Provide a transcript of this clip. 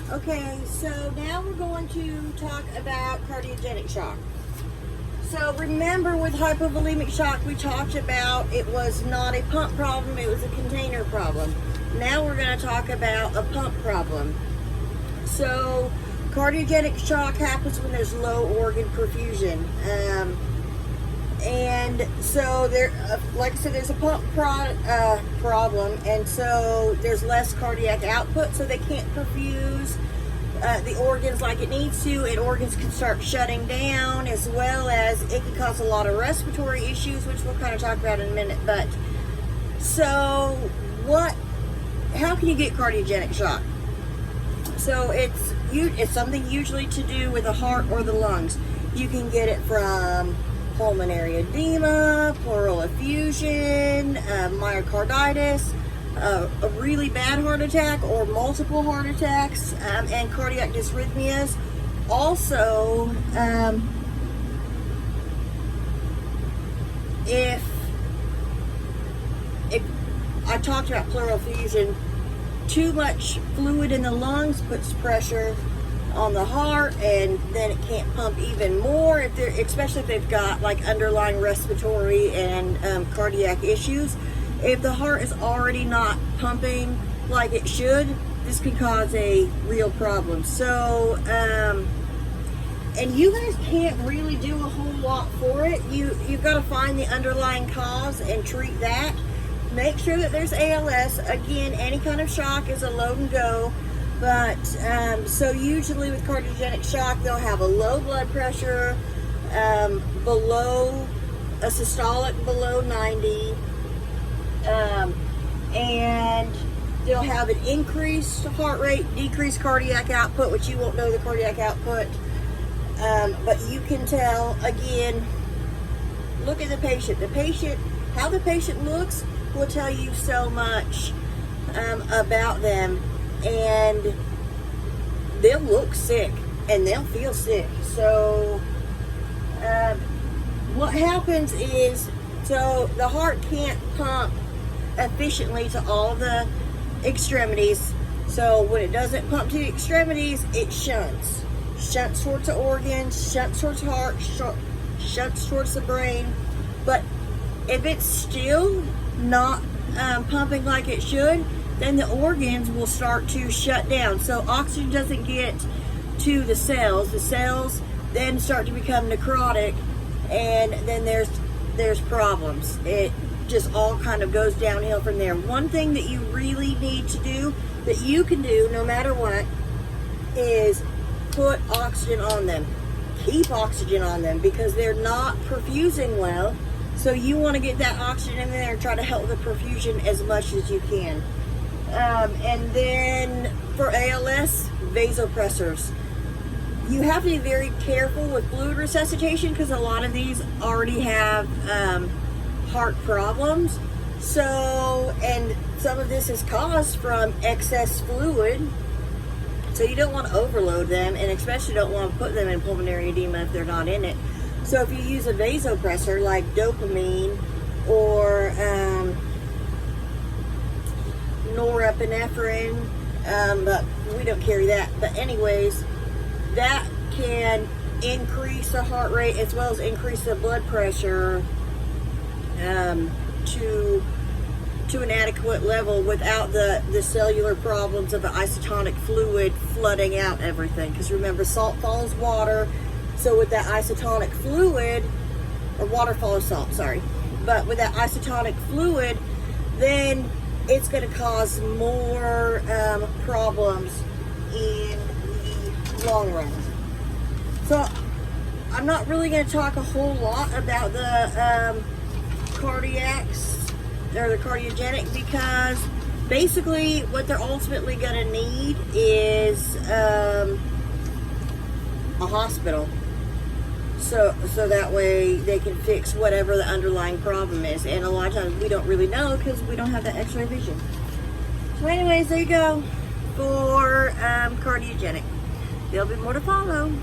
Okay, so now we're going to talk about cardiogenic shock. So remember with hypovolemic shock we talked about it was not a pump problem, it was a container problem. Now we're going to talk about a pump problem. So cardiogenic shock happens when there's low organ perfusion. And so there, like I said, there's a pump problem, and so there's less cardiac output, so they can't perfuse the organs like it needs to, and organs can start shutting down, as well as it can cause a lot of respiratory issues, which we'll kind of talk about in a minute. But so how can you get cardiogenic shock? So it's something usually to do with the heart or the lungs. You can get it from pulmonary edema, pleural effusion, myocarditis, a really bad heart attack or multiple heart attacks, and cardiac dysrhythmias. Also, if I talked about pleural effusion, too much fluid in the lungs puts pressure on the heart, and then it can't pump even more, especially if they've got like underlying respiratory and cardiac issues. If the heart is already not pumping like it should, this can cause a real problem. So and you guys can't really do a whole lot for it. You've got to find the underlying cause and treat that. Make sure that there's ALS. Again, any kind of shock is a load and go. But so usually with cardiogenic shock, they'll have a low blood pressure, below a systolic below 90, and they'll have an increased heart rate, decreased cardiac output, which you won't know the cardiac output, but you can tell. Again, look at the patient. How the patient looks will tell you so much about them. And they'll look sick and they'll feel sick. So what happens is, so the heart can't pump efficiently to all the extremities. So when it doesn't pump to the extremities, it shunts towards the organs, shunts towards the heart, shunts towards the brain. But if it's still not pumping like it should, then the organs will start to shut down. So oxygen doesn't get to the cells. The cells then start to become necrotic, and then there's problems. It just all kind of goes downhill from there. One thing that you really need to do, that you can do no matter what, is put oxygen on them. Keep oxygen on them, because they're not perfusing well. So you want to get that oxygen in there and try to help the perfusion as much as you can. And then for ALS, vasopressors. You have to be very careful with fluid resuscitation, because a lot of these already have heart problems. So, and some of this is caused from excess fluid. So you don't want to overload them, and especially don't want to put them in pulmonary edema if they're not in it. So if you use a vasopressor like dopamine or norepinephrine, but we don't carry that. But anyways, that can increase the heart rate as well as increase the blood pressure to an adequate level without the cellular problems of the isotonic fluid flooding out everything. Because remember, salt follows water. So with that isotonic fluid, or water follows salt, sorry. But with that isotonic fluid, then it's going to cause more problems in the long run. So I'm not really going to talk a whole lot about the cardiacs or the cardiogenic, because basically what they're ultimately going to need is a hospital. So that way they can fix whatever the underlying problem is. And a lot of times we don't really know, because we don't have that x-ray vision. So anyways, there you go for cardiogenic. There'll be more to follow.